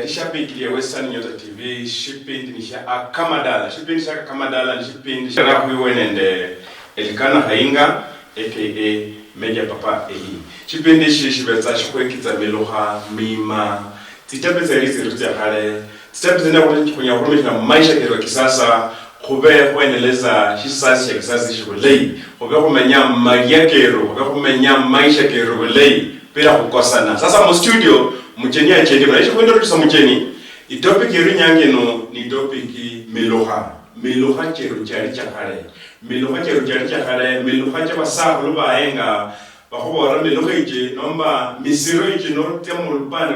Shabiki ya Western Nyota TV, shipindi ni sha Akamadala. Shipindi sha Akamadala ni shipindi sha rakuiwe nende Elikana Hainga, aka Media Papa Ehi. Shipindi shibetsa shikwekiza Emilukha, Miima. Titabeza hizi rutia kale. Titabeza na kwenye na maisha ya kisasa. Kube kuendeleza hisasi ya kisasa shibulei. Kube kumenya magia kero, kube kumenya maisha kero bulei bila kukosana. Sasa mu studio mcheni achende maisha kwenda rusa mcheni. Itopic irinyange no ni topic Emilukha. Emilukha chero cyari cyakale. Emilukha chero cyari cyakale, Emilukha cyabasa ruba henga. Bakubora Emilukha ije nomba misiro ije no temu lupane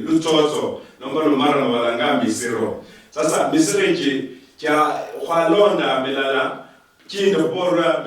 lutozo. Nomba lumara balanga misiro. Sasa misiro ije kya kwalonda melala kindo bora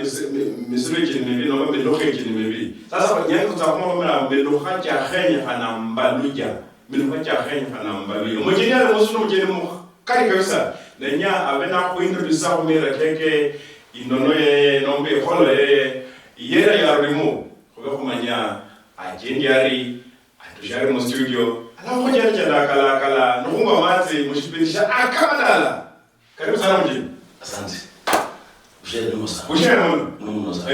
misiro ije nimebi nomba Emilukha ije nimebi. Sasa nyango tutakomona Emilukha kya khenya kana Abaluhya. Emilukha kya khenya kana Abaluhya. Mujeni ala musuno mujeni mu kali kabisa. Nenya abena ko introduce ko mera keke inono ye nombe kholo ye yera ya rimo ko kumanya ajendi ari atujari mu studio ala ko jara jara kala nungwa mazi mushibisha Akamadala. Karibu sana mjini. Asante. Ujeni musa. Musa.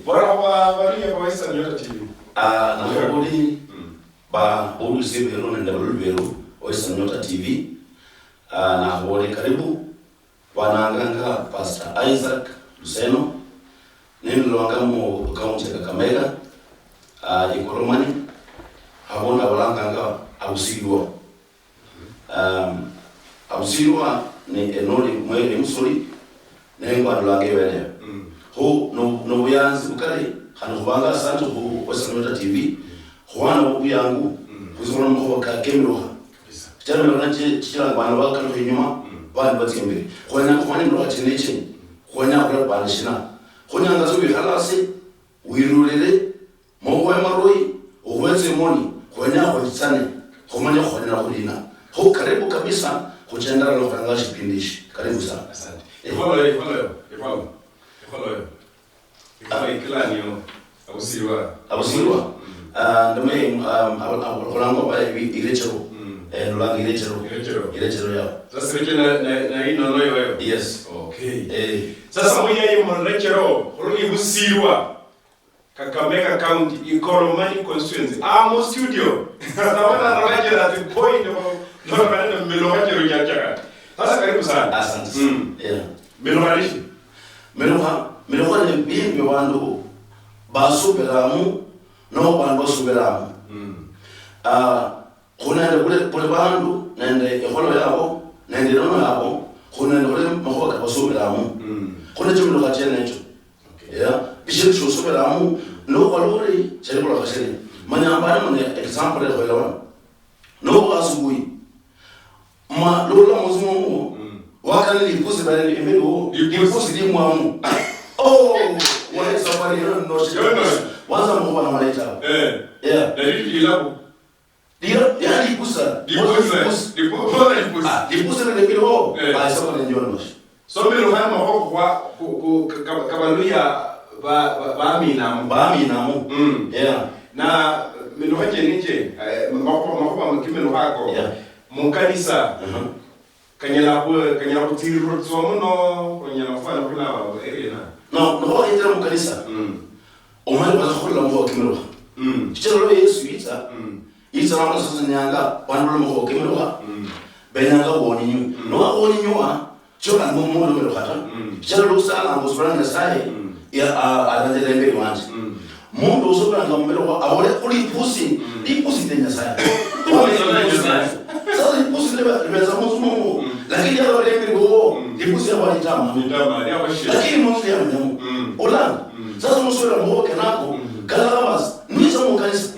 Bora Abaluhya kwa Western Nyota TV. Na ngabuli ba ulu sibero nende Abaluhya Western Nyota TV. Na ngabuli karibu wananganga Pastor Isaac Luseno. Nini luanga mu kaunti ya Kakamega. Ikoromani. Habona walanganga Ausilwa ni enoli mwele musuli nengwa luange wene. Ho no buyanzi bukali hano kubanga santo ho Western Nyota TV. Hwana buyangu kuzibona mu ka Emilukha. Cyane nanje kikira abantu bakano inyuma bandi batsembere. Khona khona ndo atsineche. Khona kula banishina. Khona ngazo bihalase wirulele mowe maroi uweze moni. Khona khotitsane. Khomanya khona kulina. Ho karibu kabisa kuchendana na kanga shipindishi. Karibu sana. Asante. Follow. Kila niyo Ausilwa. Ndome abakolanga ba irechero. Luanga irechero ya. Sasa rekena na ino noyo wewe. Yes. Okay. Sasa mwenye mrechero ulugi Ausilwa. Kakamega County Ikoromani constituency. Mo studio. Naona rejera the point no bana Emilukha chero chaka. Sasa karibu sana. Asante. Emilukha lishi. Emilukha ni bimbi wandu basubiramu no bandu basubiramu. Kuna kule bandu nende ekolo yabo nende nono yabo kuna kule mahoka basubiramu. Kuna Emilukha chenecho. Bishop basubiramu no kalori chekolo kasene. Manyambana mane example ya kwelawana. No asubui. Ma lola muzumu wakani lipusi bale emelo lipusi limwamu. Wale safari no shikano. Wanza mko na malaika. Dalili ilabu. Ya lipusa. Lipusa na emelo. Ba sasa na njono. So Emilukha mako kwa Abaluhya ba minamu. Na Emilukha jenije mako Emilukha ko. Mukanisa. Kanyala kutiru tsomo kanyala kufana kula area na. No entra mukanisa. Omali bazakhola mu Emilukha. Kichelo Yesu Isa na sasa nyanga wandu mu Emilukha. Benyanga woninyu. No woninyu choka mu Emilukha ta. Kichelo usala ngosbranga sai ya adanjele mbele wanje. Mundu usobranga mu Emilukha abole kuli pusi tenya sai. Sasa lipusi libeza muzumu. Lakini ya wale mbele lipusi ya wali tama. Lakini mungu ya mnyamu. Ola. Sasa musura mwoke nako. Kalamas. Niza mukanisa.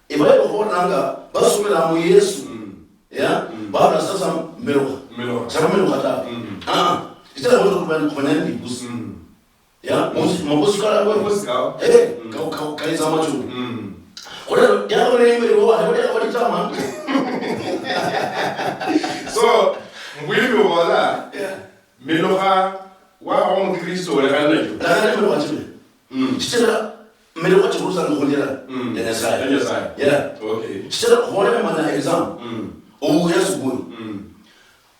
Ibaye kuhonanga. Basumela mu Yesu. Baba sasa Emilukha. Sasa Emilukha ta. Kitala mwoto kubanya lipusi. Mwokosi kala wewe. Kaiza macho. Kwa ya wale mbele wali tama. So, mwili wala Emilukha wa Kristo wala kana. Lakini Emilukha chibe. Chichela me lo wacho kusa ngondera ya sai yeah okay sira hore mana exam o yasubui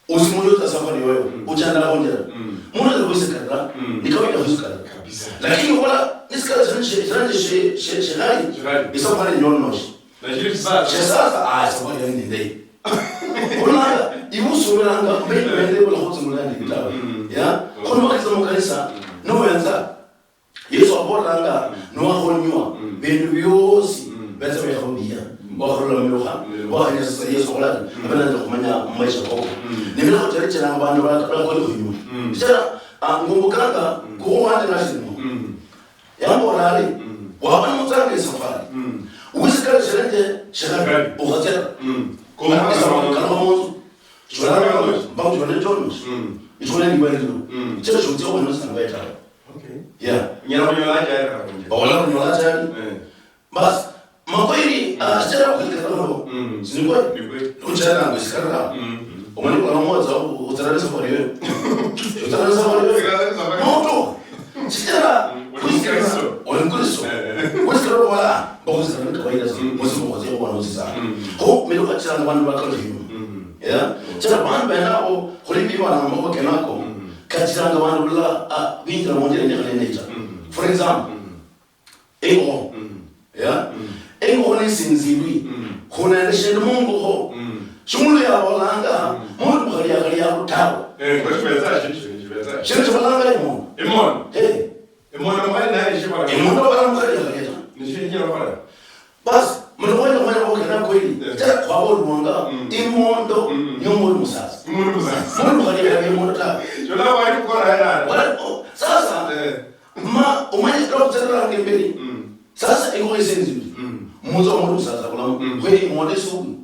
usimuyo tasafari wewe uchanda ngondera muna lo kusikara nikawenda kusikara kabisa lakini wala nisikara shirani isafari nyonoshi lakini sasa safari ya nende kuna imusuranga mbele wala hotu mulani kitabu ya kuna wakati mukanisa no yanza Yesu aboranga no ahonywa bintu byose bese byahobia bahorola Emilukha bahanya sasa Yesu kolana abana kumanya maisha koko nimela kutarike na abantu bakora kunyuma sera ngumbukanga kuhande nasimo yambo rali wabana mutsange safari usikala sherenge uhatera kuma kama mozo choranga bantu banetonos ishona ni bwelelo chero chocho kwa nasa ngaita okay yeah nyama nyolaja wala nyolaja bas makweli sera ukikalo singo uchana ngisikara umani kwa moza utarale safari wewe utarale safari wewe moto sera kusikara onkristo kusikara wala bokusikara ni kawaida msimu mmoja kwa nozi ho Emilukha chana abantu bakalo yeah chana bantu benao kulimbiwa na mambo kenako katiranga abantu la bingira monje nyakalenda for example ego yeah ego nesinzibwi khona leshendo mungu ho shumulu ya bolanga mungu khali ya kutawo kwashibeza shino bolanga emon ambaye naye shibara emon bolanga khali ya nishinjira bala bas mwana wakena kweli tata kwa bolwanga imondo nyomo musasa mungu khali ya imondo ta jola wali kora yana sasa ma umanye kwa tsara ngembeli sasa ego esenzi muzo mungu sasa kula kweli imondo sugu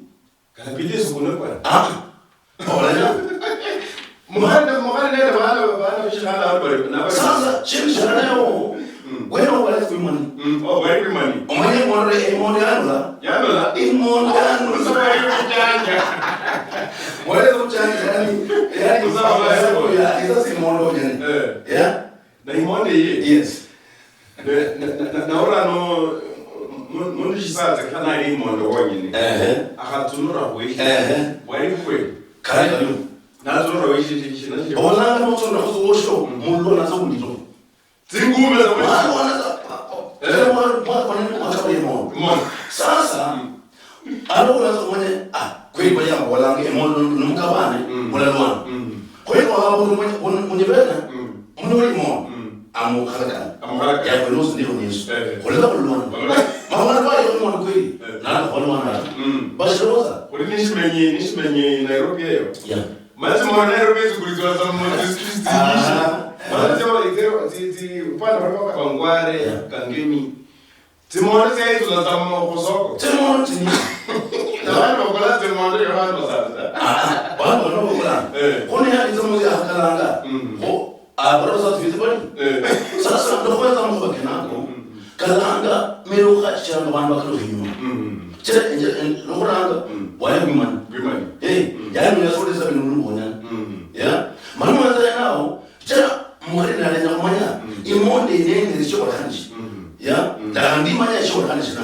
kana bide sugu kwa bolanya mwana nende bana bishana na sasa chimshana nayo weno wala kumani wali kumani umanye imondo yanula imondo yanula sababu kujanja wale kuchanja yani usawa ya hizo si imondo gani yeah na imondo hii yes na ora no mundu chisatsa kana ri imondo wonyine akatunura weshi wali kwe kale nazura weshi tikishina olanga motona kuzosho mullo nazo kulito zingume za weshi sasa alo nazo mwenye kweli kwa jambo walange imondo numkabane mulalwana kweli kwa hapo mwenye bena mwenye imo amukhalaka ya kwelo ndilo Yesu kolela kulwana maana kwa hiyo mwana kweli na kulwana bashoza kuli nishmenye Nairobi hiyo yeah maana mwana Nairobi zikulizwa za Moses Christ maana zi upande wa Kangware Kangemi timone zetu za tamu kosoko timone tini na wale wakola timone yo hando sasa bado no bora kuni hadi zomozi akalanga ho abroza vitibani sasa ndo kwanza mko kenako kalanga Emilukha chana bantu bakalo hinyuma chere ngoranga waya bimani yani unasodeza binulu bonya ya manu wanza nao chere mwari na lenya kumanya imonde nende zisho kanji ya ndandi manya sho kanji na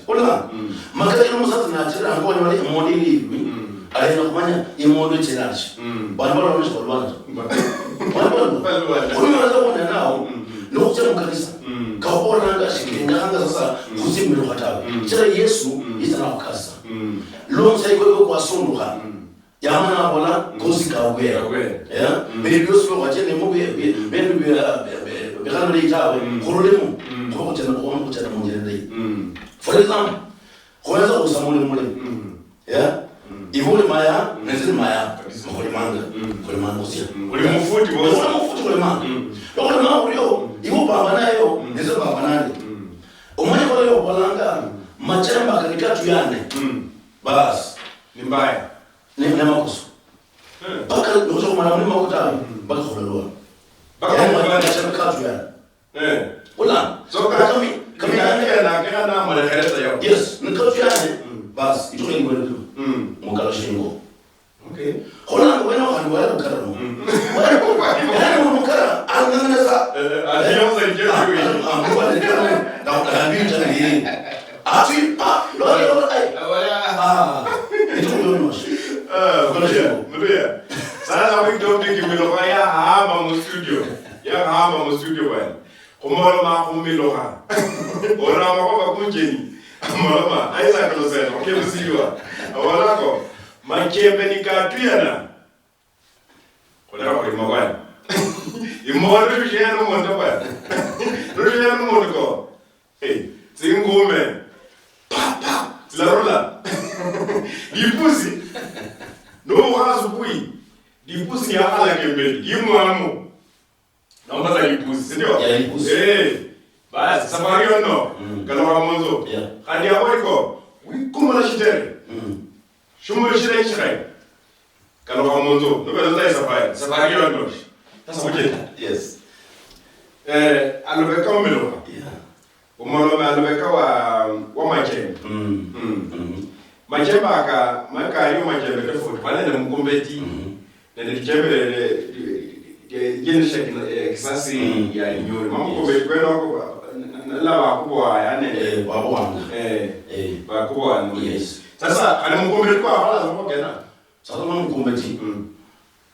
ola makati musatsa na chere ngoni wale imonde livi alena kumanya imonde cherachi bantu balo nishkolwana unaweza kuona nao ndio kanisa kaona shikinganga sasa kuzimu hatawe chere Yesu itana kukasa lo msaiko kwa sonduka yamana bola kosi kawera ya bibyo sio wachene mubi bendo bikana litawe khululemu ko kutana munjere for example kwanza usamule mule ya ivule maya nezile maya mkholi manga usia kuli mufuti kuli manga lokho manga ulio ivo baba nayo nezile baba nani umanye kwa leo balanga machamba kanikatu yane bas ni mbaya ni makoso baka ndio mara mlima ukutana baka khulelwa baka machamba katu yane wala so kama na mara khareta yao yes nikatu yane bas itole ngwele tu mukalo shingo okay khona wena wandu wala karano wala mukara angana sa adiyo za jesu amwa ni kama na Itu ndio Mbeya. Sasa wiki Emilukha ya hamba mu studio. Ya hamba mu studio bwana. Kumolo ma Emilukha. Ora ma kwa kunjeni. Mama, Isaac Luseno, ukimsiwa. Awalako, makembe nikatuyana. Kodaka kwa imawani. Imawani tushiyana mwondo bwana. Tushiyana mwondo ko. Singume. Pa. Zilarula. Dipusi. No wazu bui. Dipusi ya hala kembeli. Dimwamu. Naomba za dipusi, sindio? Ya dipusi. Basi safari yono kalora monzo kandi abariko wikumala shitere shumule shire shirai kalora monzo nobela zai safari yono sasa muje yes alobeka Emilukha umolo alobeka wa majembe majembe maka yo majembe tofauti pale na mkombeti na dijembe jenisha kisasi ya nyori mkombeti kwenda la wakubwa yani wakubwa yes sasa alimkombeti kwa hala zako kena sasa mkombeti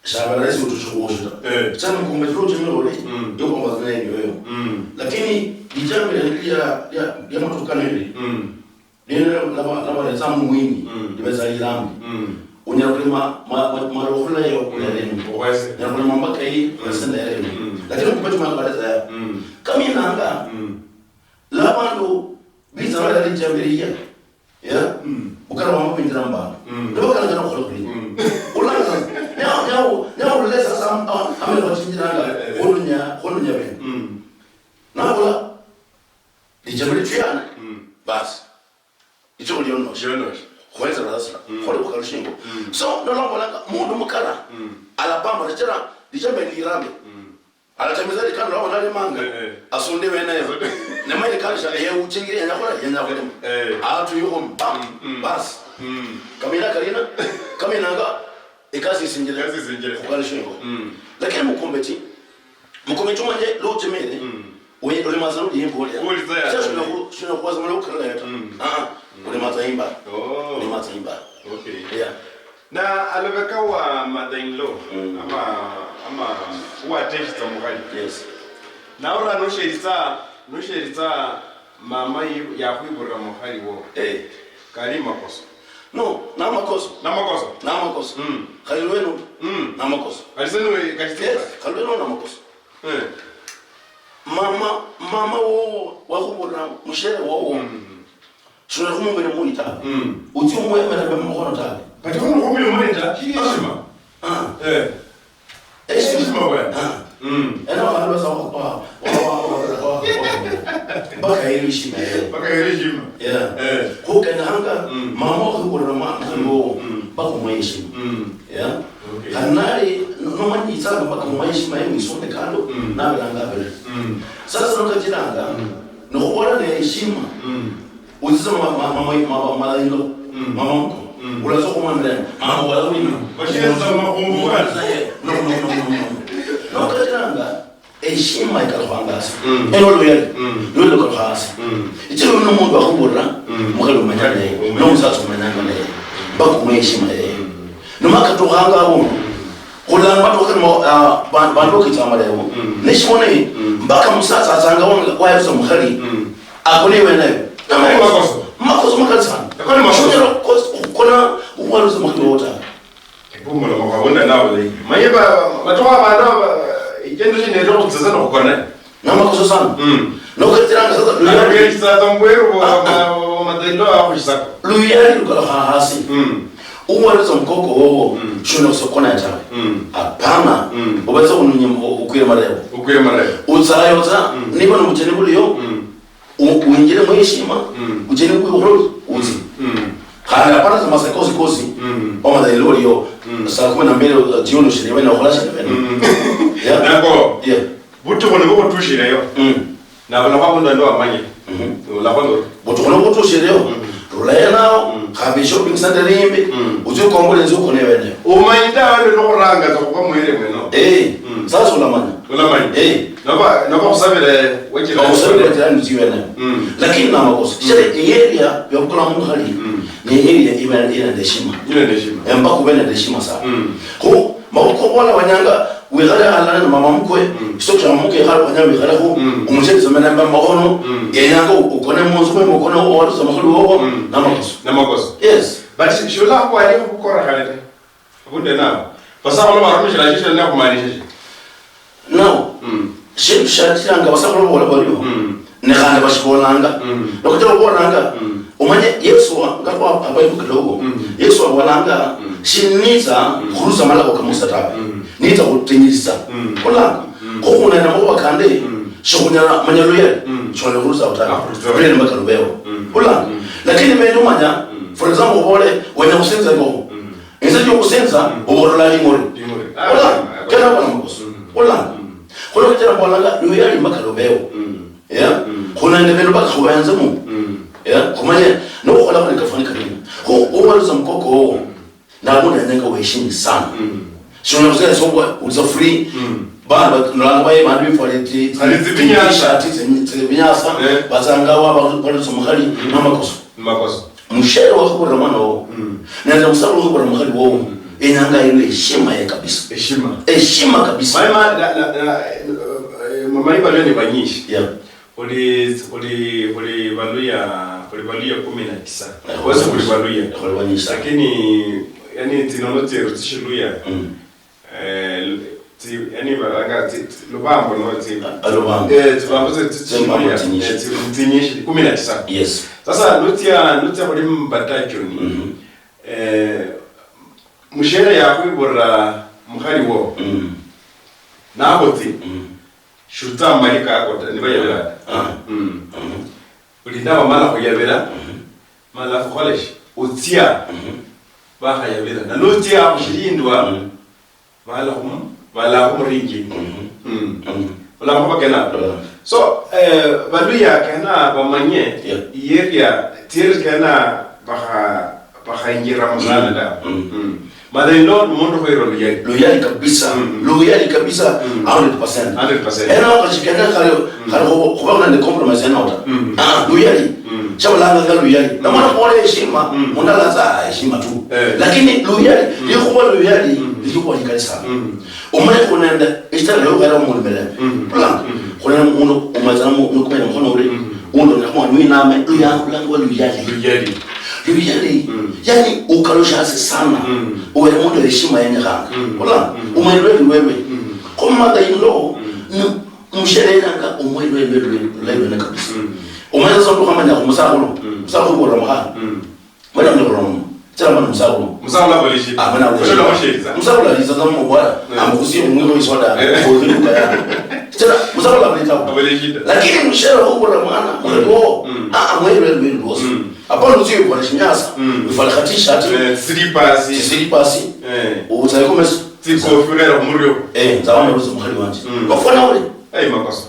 shabara hizo tuchukosha sana mkombeti roje mlole yuko mazana hiyo lakini dijambo ya motokana ile neno la zamu mwingi libezali lambi unyakulima marofula yo kuleleni na kulima mpaka hii unasenda yale lakini mkombeti mangaliza ya kama inanga labando biza wala lijambiria ya ukara mambo ndamba ndio kana kana kwa kuli ulanga nyao lesa sasa amelo wachinjiranga holunya be nabola lijambiria tuyana basi ito uliono kweza rasla kwa ukalushingo so no longo langa mundu mukara alabama rechera lijambiria alatamizali kana lawa nale manga asunde wenayo namaye kanisha ya uchingiri yanakora atu yuko bas kamera karina kamenanga ikasi sinjele ukalishingo lakini mkombeti manje lo temele ule mazalo yimbo ya sasa shuna kwaza mlo kala yata ule mataimba ule mataimba okay yeah na alobeka wa madainlo ama wa testa muhali yes na ora no sherita mama ya kuibura muhali wo kali makoso no na makoso kalweno na makoso aliseno kaliteka kalweno na makoso mama wo wa kubura mushere wo shuna kumungene muita uti umwe mara ba mkono tabe pati kono kumile muita hishima hishima bwana ana wala sawa kwa baka hishima yeah ko kana hanga mama ko ko mama ngo baka mweshima yeah kanari no mani tsaka baka mweshima yemi sonde kando na bilanga bele sasa ndo kajiranga no wala ne heshima uzisema mama ilo mama ulazo kumwambia mama wala wini bashiza makombo no kajiranga heshima ikalwangasa eno loyal lo kalhasa itilo no muntu akubura mukalo manyane no musatso manyane baku heshima no makatohanga abo kulanga batokana bantu kitama leo nishone mbaka musatsa asanga wonga kwayo mukhali akone wenayo makoso makalisa yakoni mashujero kona uwaruza makhota ibumo lo makabonda nawo le mayeba matoa banda ikendo shine ro kutsasa no kona na makoso sana no katiranga sasa luyari kelisa tambwero wa madendo apo sako luyari ukala hasi uwaruza mkoko wowo shona sokona ya tawe apana ubaza unyembo ukwire marebo utsayoza niba no mutene buliyo uinjire mweshima ujene kuhoro uzi kana para za masakosi kosi oma da ilolio saa 12 jioni shiriwe na kholasha yeah nako yeah buto kono ko tushire yo na bana kwa ndo amanye la kono buto kono ko tushire yo rulaya nao khabe shopping center rimbe uzo kongole nzo kone wene umayinda wale no ranga za kwa mwere mweno sasa ulamanya naba kusabira wekira nziwena lakini na makosa shele area yakukula muhali ni area ina ndeshima mpaka kubena ndeshima sana ko mauko wala wanyanga wegala halana na mama mkwe sokya muke hali wanyanga wegala ho umujeni zamana mba mahono yenyanga ukone monzo mwe ukone ho watu zamahali ho na makosa yes but shola kwa ali kukora halete abunde nao basa wala maramisha la jisha na kumaanisha now shebu shatiranga basa wala bariyo ne khana bashibonanga lokutela bonanga umanye Yesu ngakwa abayibuka logo Yesu abonanga shiniza kuruza malako kamusa tabe niza kutenyisa olanga kokuna na mwa kande shokunyana manyaluye chole kuruza utaka vile mbakarubeho olanga lakini mendo manya for example wale wanya kusenza ngo instead yo kusenza oborola ngori olanga kana bana makoso olanga kono kitera bonanga luyali mbakarubeho yeah kuna ndebelo bakakubanza mu yeah kumanye no khola kwa nikafanyika nini ho uwaliza mkoko na mbona nyenga waheshimu sana sio unazea sobo uza free baba tunalanga baye mandi faleti alizibinyasha tizibinyasa bazanga waba pale somahali na makosa mshere wa kwa ramana wao naanza msalo kwa ramana wao inanga ile heshima ya kabisa heshima kabisa mama iba leo ni banyishi yeah Oli Abaluhya 19. Wasa Abaluhya. Lakini yani tinonote rutishiluya. Yani baranga lubambo no alubambo. Tubambo tishiluya. Tinyishi 19. Yes. Sasa lutia bali mbatacho ni. Mushere ya kwibora muhali wo. Naboti. Shuta malika akota nibayabira ulindawa mala kuyabira mala college utia baka yabira na lotia kushindwa mala kumringi wala mbakena so Abaluhya kana bamanye yeria tier kana baka ingira mzana da Mother-in-law mundo kwa loyali kabisa 100%. Ena wakashikana kale kubana ne compromise na ota. Loyali. Chabala ngalo loyali. Na mwana kwa heshima, mundala za heshima tu. Lakini loyali, liko loyali, liko likali sana. Umanye kunaenda istara leo gara mu mbele. Plan. Kuna mundo umazana mu kumena mkono ule. Undo na kwa nini name loyali. Yani ukalosha sana uwe mundo heshima yenye hanga wala umwelewe wewe kama mother-in-law mshere nanga umwelewe na kabisa umweza ndo kama nyako musakulu kwa ramha wala ndo rom tena mwana musakulu balishi bana ushola mashiriza musakulu alizaza mu bwana amukusie mwiko isoda kwa ya tena musakulu balishi lakini mshere huko ramana mwedo mwelewe boss Apolo nzio kwa shinyasa ufalakatisha ati siripasi utaikomeso tiko furera murio zawana ruzo mkhali wanje kufana ule makosa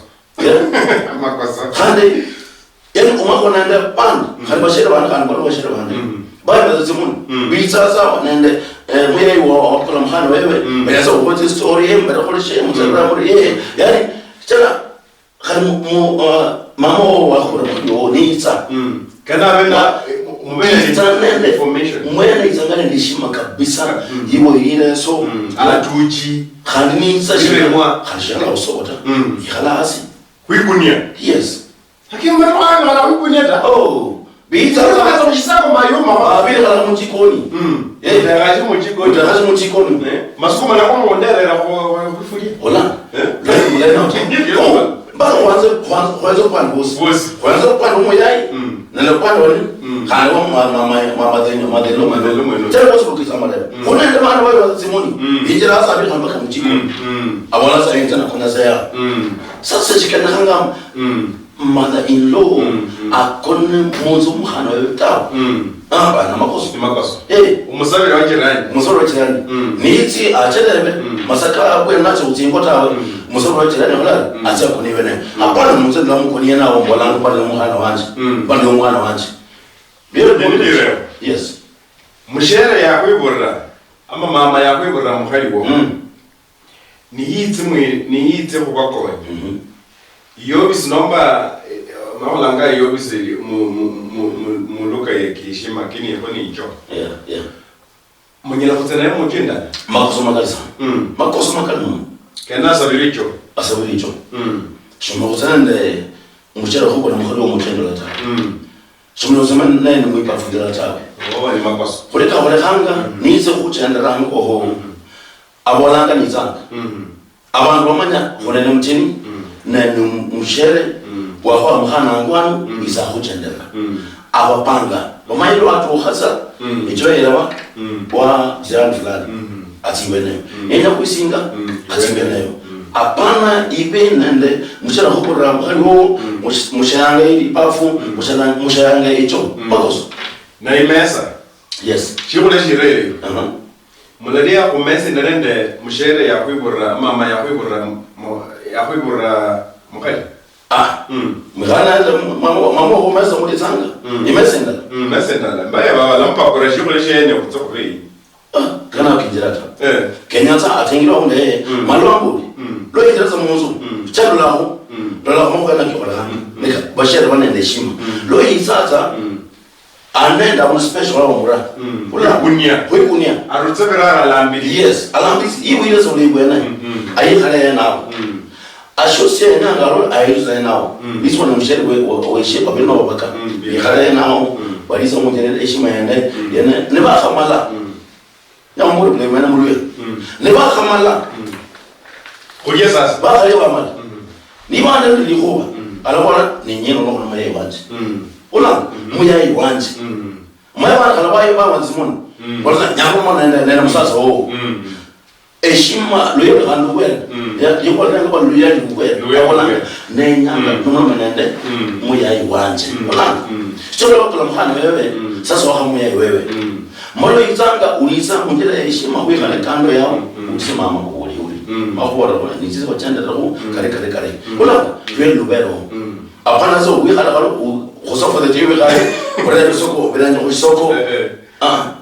hande yani umako naenda pan khali bashira bana khali bashira bana baya bazimun bizaza nende mwe wa kula mkhali wewe bayaza ukote story yemba khole shemu tsara muri yani tena khali mama wa khura mkhali nitsa kana wena nende information mwene izangane ndishima kabisa yibo ile so atuji khandi nitsa shimwa khashana usota ikhalasi kuigunia yes hakimu mwana na kuigunia ta biza za kushisako mayuma vile kala mchikoni daraji mchikoni masukuma na kwa ondele na kufulia hola Bana kwanza kwa boss. Kwanza kwa moyai. Na kwa wale. Kana mama. Tell us what is amale. Kuna ndio maana wao Simoni. Injira sabi kamba kama mchiko. Abona sasa tena kuna saya. Sasa chikana hanga mother-in-law akone mwanzo mhana wewe tao. Bana makosa. Umusabira wachirani. Niti acheleme masaka bwe nacho utingo tawe. Musoro wachirani wala acha kuniwene. Hapana mzee na mkoni yana ombo langu pale mhana wanje. Pale mhana wanje. Yes. Mushere ya kwibura ama mama ya kwibura mukhali wo. ni yitse kubakho yobisi nomba mawulanga yobisi mu luka yekishima kini yako nicho yeah munyela kutsena mu kinda makoso makalisa makoso makalisa kana sabiricho shimo kutsende muchero huko na mkhalo mutendo la ta shimo zaman nene mu ipafu la ta ni makoso kuleka hanga nize kuchenda rango ho abolanga nizanga abantu bamanya bonene mutini na mushere wa mkhana ngwanu iza kuchendera abapanga bamayilo watu hasa ijoyela wa jirani fulani atiwene enda kuisinga atiwene apana ibe nende mushara hukura mkhalo mushanga ipafu mushanga icho makoso na imesa yes shibule shirere mulalia kumesi nende mushere ya kwibura mama ya kwibura mukali mwana mama kumesa muri zanga imesenda mbaya baba lampa kura shibule shene kutsokuri kana kijirata kenyata atengirwa unde malwambu lo idraza munzu chalo laho mo kana kikola nika bashara banende shima lo isata anenda on special wa mura kunya arutsebera alambiri yes alambiri iwe zo libwena ayikhala nawo ashosia ngalo ayiza nawo bisho na msheri we shepa bino babaka ikhala nawo balizo mujene eshima yende ne ba khamala ya muru ne mena muru ne ba khamala kuye sasa ba khale ba mala ni bana ndi likhuba alabona ni nyino no na maye banje una muyayi wanje maya bana kala baye ba wanzimona wala nyako mona nenda musasa ho eshima loyo kandu kwela ya kwala ngo loyo ndi kwela wala nenyanga noma nende muyayi wanje wala sio lokala mkhana wewe sasa waka muyayi wewe molo izanga uliza munjira eshima kwekala kando yao utisema mama uli mahora wala nizizo chanda ro kare wala twel lubero apana zo kwekala kalo khosofa de tiwe kale wala soko belanja khosoko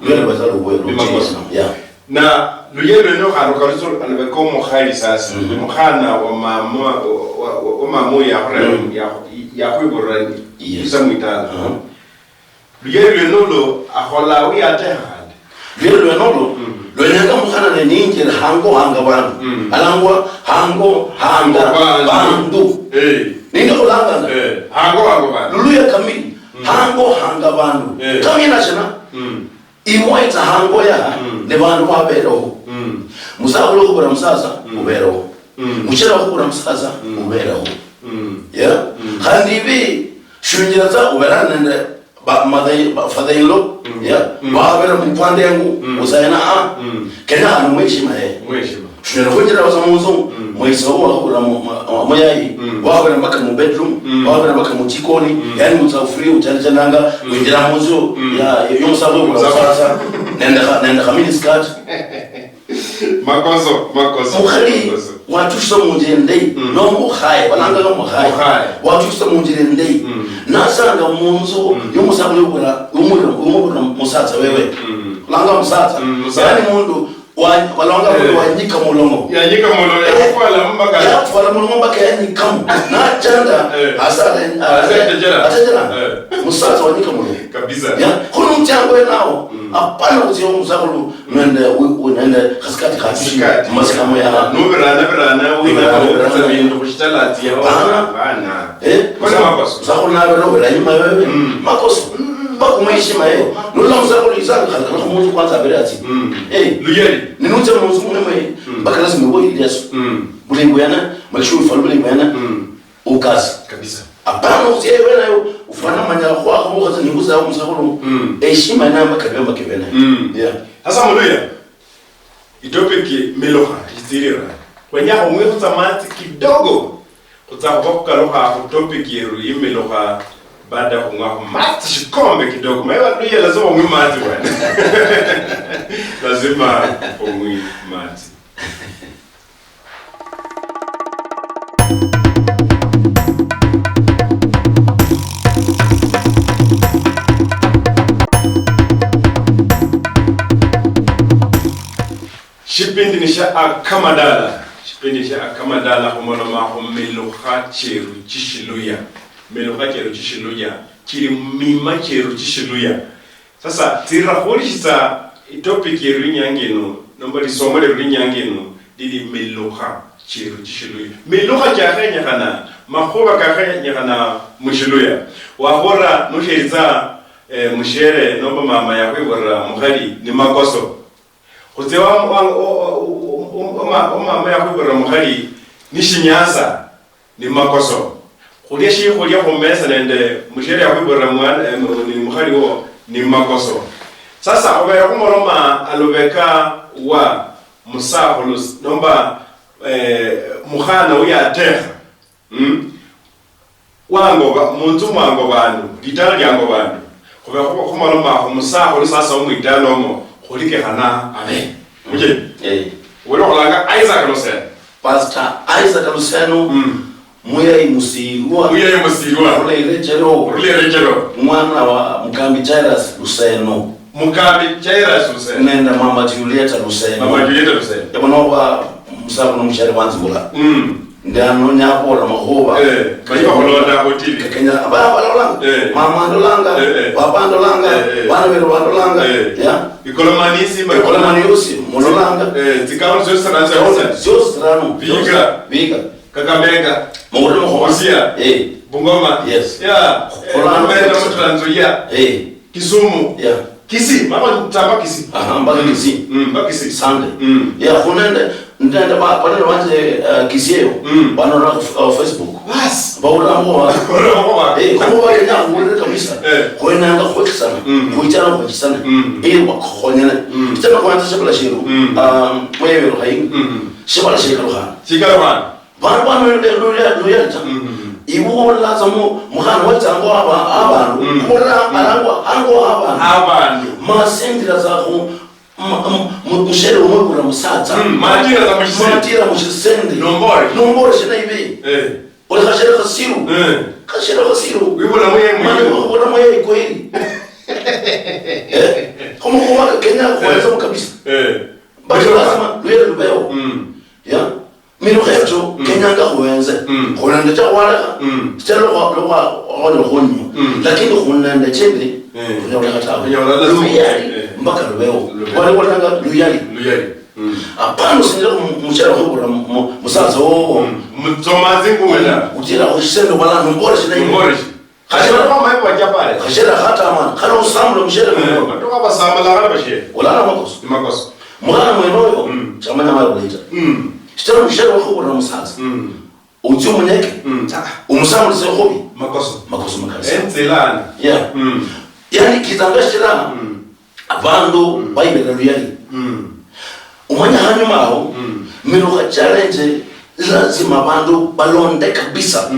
yele bazalo boyo yeah na luyelo no haruka rizo anabeko mukhali sasa mukhana wa mama ya kwibura isa mwitala luyelo no lo akhola wi atehanda luyelo no lo nyanga mukhana ne ninjira hango hanga bantu alangwa hango hanga bantu ninga kulanga hango bantu luluya kamili hango hanga bantu kamina chana imoita hango ya ne bantu babero musabulu kubura musasa ubero muchera kubura musasa ubero yeah khandibi shunjira za uberana ne ba madai fadailo yeah ba bera mpande yangu usayana kena amweshima shunjira kunjira basamuzo mwiso wa kubura moyayi wa bera mpaka mu bedroom wa bera mpaka mu jikoni yani mutafuri utanjananga kuinjira muzo ya yomusabulu kubura musasa nenda kamini skirt makoso mukhali watushisa munjendei no mukhaya balanga no mukhaya watushisa munjendei nasanga munzu yomusabulu yokura umuri musatsa wewe langa musatsa yani mundu walanga mundu wanyika mulongo yakwala mulongo mbaka yanyikamu na chanda atajana musatsa wanyika mulongo kabisa kuno mchango nao apana uzio musabulu nende kaskati masikamo ya nuberana wina bintu kushtalati ya bana zakona bero ranyima wewe makoso bakumeshima yeo nulla musabulu izanga kana munzu kwanza berati luyeli ninunze munzu mwe bakalazi mwe boyi yesu bulimbo yana makishu falu bulimbo yana ukazi kabisa apana uziyewe nayo ufana manya kwa mwaza nyuza au musabulu heshima na makabemba kibena yeah hasa muluya itopiki Emilukha isirira kwenya umwe kutamati kidogo kutaboka loha utopiki yeru Emilukha baada kunga mati shikombe kidogo maiwa luya lazima umwe mati bwana lazima umwe mati Shipindi nisha Akamadala Shipindi cha Akamadala kumoloma Emilukha cheru chishiluya. Emilukha cheru chishiluya. Kiri Miima cheru chishiluya. Sasa tira holisa topic yeru nyangeno nombali somo leru nyangeno dili Emilukha cheru chishiluya. Emilukha chakenya kana makhoba kakenya kana mushiluya. Wahora nusheriza mushere nomba mama yakwe wara mukhali ni makoso. Kutewa mama yakwe wara mukhali ni shinyaza ni makoso. Kulia shi kulia kumesa nende mushere yakwe wara ni mukhali wo ni makoso. Sasa obera kumoloma alobeka wa musahulus nomba mukhana uya terra. Wango muntu mwango bantu litala lyango bantu kuba kumaloma umusaho lisasa umwidalomo kulike hana amen muje wero kolanga Isaac Luseno Pastor Isaac Luseno muye musirwa ulirejero mwana wa Mkambi Jairus Luseno nende mama Julieta Luseno yabonoba musaho nomushari wanzibula ndano nyapo la mahoba kaliba holonda hotili Kenya abalolanga mama ndolanga papa ndolanga bana bero bandolanga ya ikolomanisi mulolanga zikawo zosana zosana biga Kakamega mawuri Hosia Bungoma yes ya holanda mutranzoya Kisumu ya Kisi mama tamba Kisi mpaka Kisi Kisi Sunday ya kunende ndenda bana wanje Kisio bana na Facebook bas baulambo kwa Kenya ngure kabisa kwenda anga kwa sana kuitana kwa sana wakonyana tena kwanza shakala shiru mwewe rohaing shakala shikalo bana loyalta iwo lazamo mukhana wachango abantu kora abantu masendira zakho mushere umwe musatsa matira mushisende nombore shina ibe ole khashera khasiru wibona moye kweli kama kwa Kenya kwa kabisa basi lazima lubeo ya Emilukha yetu Kenya ngahuwenze khonanda tawala telo lo khonyo lakini khonanda chende khonyo katawe luyali mpaka lubeo wala luyali apano sinjira mushara khobura musaza wo mutsomazi ngumela utira khosendo bala nombore shina khashera kwa mai kwa japale khashera khata man khalo samlo mushara ngo batoka basamala kana bashe wala makoso mwana mwenoyo chamanya maulita Stero mushero khobura musaza uthi umunyeke umusamu sekhobi makoso makalisa enzelana yeah yani kizangashira abantu bayibela luyali umanya hanyuma aho Emilukha challenge lazima abantu balonde kabisa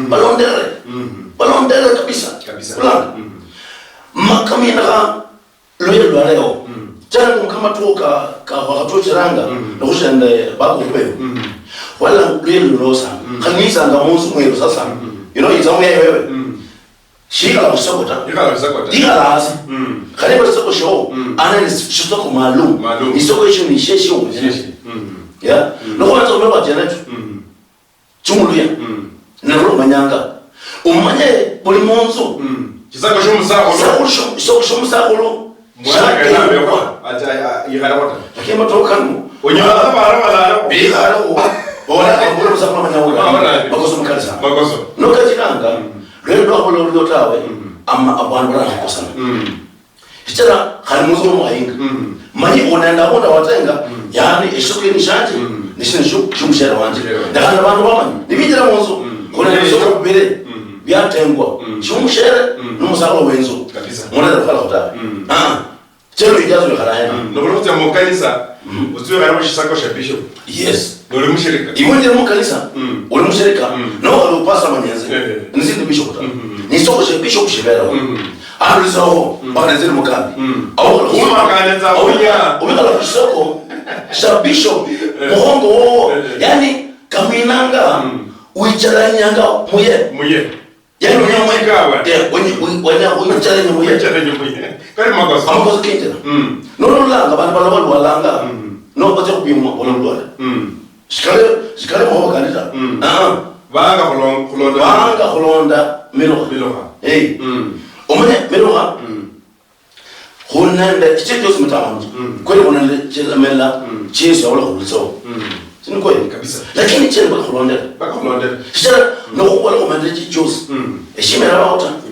balondere kabisa makamina loyelo leo Jangu kama tuoka wakatochiranga nokushende bakubeo wala lelo losa kanisa ngamuzu mwelo sasa izamu yewe shika usokota dikalasi kale basoko show ana sisoko maalum isoko hicho ni sheshi ya lokwanza umeba jenetu chumuluya nero manyanga umanye buli monzo kisako shomusako mwana kana beko ata yiharawata lakini matokano onyola bara bila ona abura musakoma manyawula makoso nokachikanga lelo abolo tawe amma abantu barakosana kitara khalimuzo muayinga mani onanda watenga yani eshokeni shanje nishinjo chumshera wanje ndakana abantu bamani nibijira monzo kona nisoko kubere byatengwa chumshere numusalo wenzo mwana kala kota chelo ijazo yakharaya nobulotya mu kanisa uziwe kana mushisako sha bishop yes nole mushirika iwonje mu kanisa uri mushirika no alo pasa manyenze nizindi bishop nisoko sha bishop shibera aruzaho banezeri mukambi aho umakaneza ubikala kusoko sha bishop muhongo yani kaminanga uicharanyanga muye yani unyamweka wanya muye kali makoso kentena no langa abantu balanga no baje kubimwa bololwa shikale zikale mo kanita vanga kulonda Emilukha hey omene Emilukha nende chicho simtamu kweli kunende chemela chiso wala kulso sini kweli kabisa lakini chele baka kulonda sira no wala kumende chicho eshimera